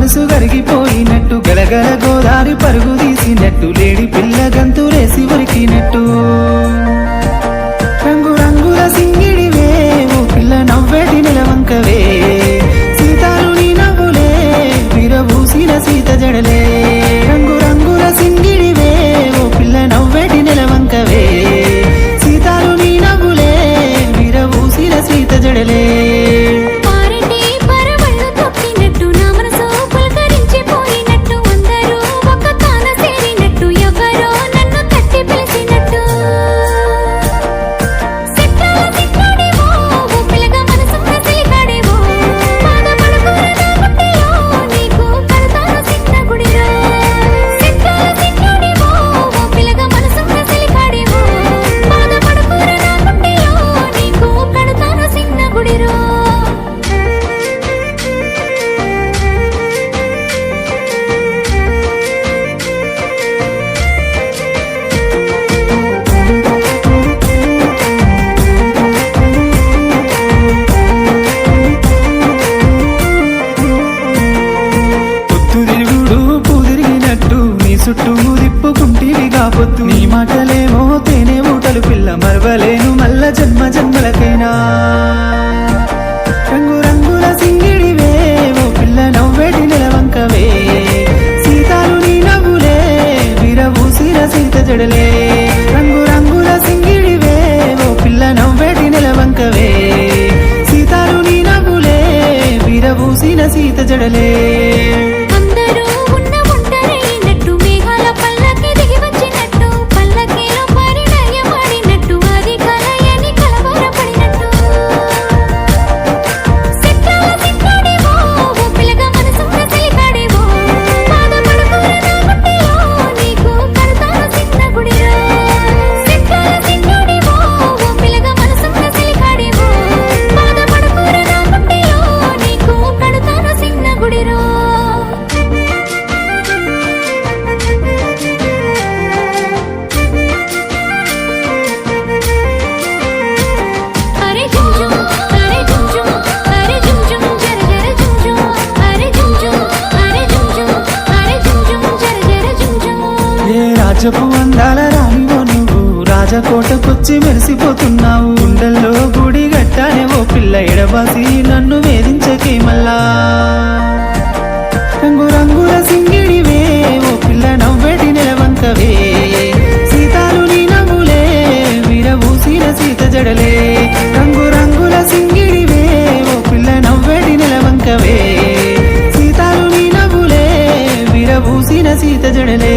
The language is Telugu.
మనసు కరిగిపోయినట్టు గలగల గోదారి పరుగు తీసినట్టు లేడి పిల్ల గంతులేసి ఉరికినట్టు రంగు రంగుల సింగిడివే ఓ పిల్ల నవ్వేటి నిలవంకవే సీతాలు నీ నవ్వులే విరబూసిన సీత జడలే రంగు రంగుల సింగిడివే ఓ పిల్ల నవ్వేటి నిలవంకవే సీతాలు నీ నవ్వులే విరబూసిన సీత జడలే చుట్టూ దిప్పుకుంటివి కాపొద్దు నీ మాటలేమో తేనె ఊటలు పిల్ల మరవలేను మల్ల జన్మ జన్మలకైనా రంగు రంగుల సింగిడివే ఓ పిల్ల నవ్వేటి నిలవంకవే సీతాలు నీ నవ్వులే విరబూసిన సీత జడలే రంగు రంగుల సింగిడివే ఓ పిల్ల నవ్వేటి నిలవంకవే సీతాలు నీ నవ్వులే విరబూసిన సీత జడలే రాజపు అందాల రానివో నువ్వు రాజకోటకొచ్చి మెరిసిపోతున్నావు గుండెల్లో గుడి గట్టానే ఓ పిల్ల ఎడబాసి నన్ను వేధించకే మల్లా రంగు రంగుల సింగిడివే ఓ పిల్ల నవ్వేటి నిలవంకవే సీతాలు నీ నవ్వులే విరబూసిన సీత జడలే రంగు రంగుల సింగిడివే ఓ పిల్ల నవ్వేటి నిలవంకవే సీతాలు నీ నవ్వులే విరబూసిన సీత జడలే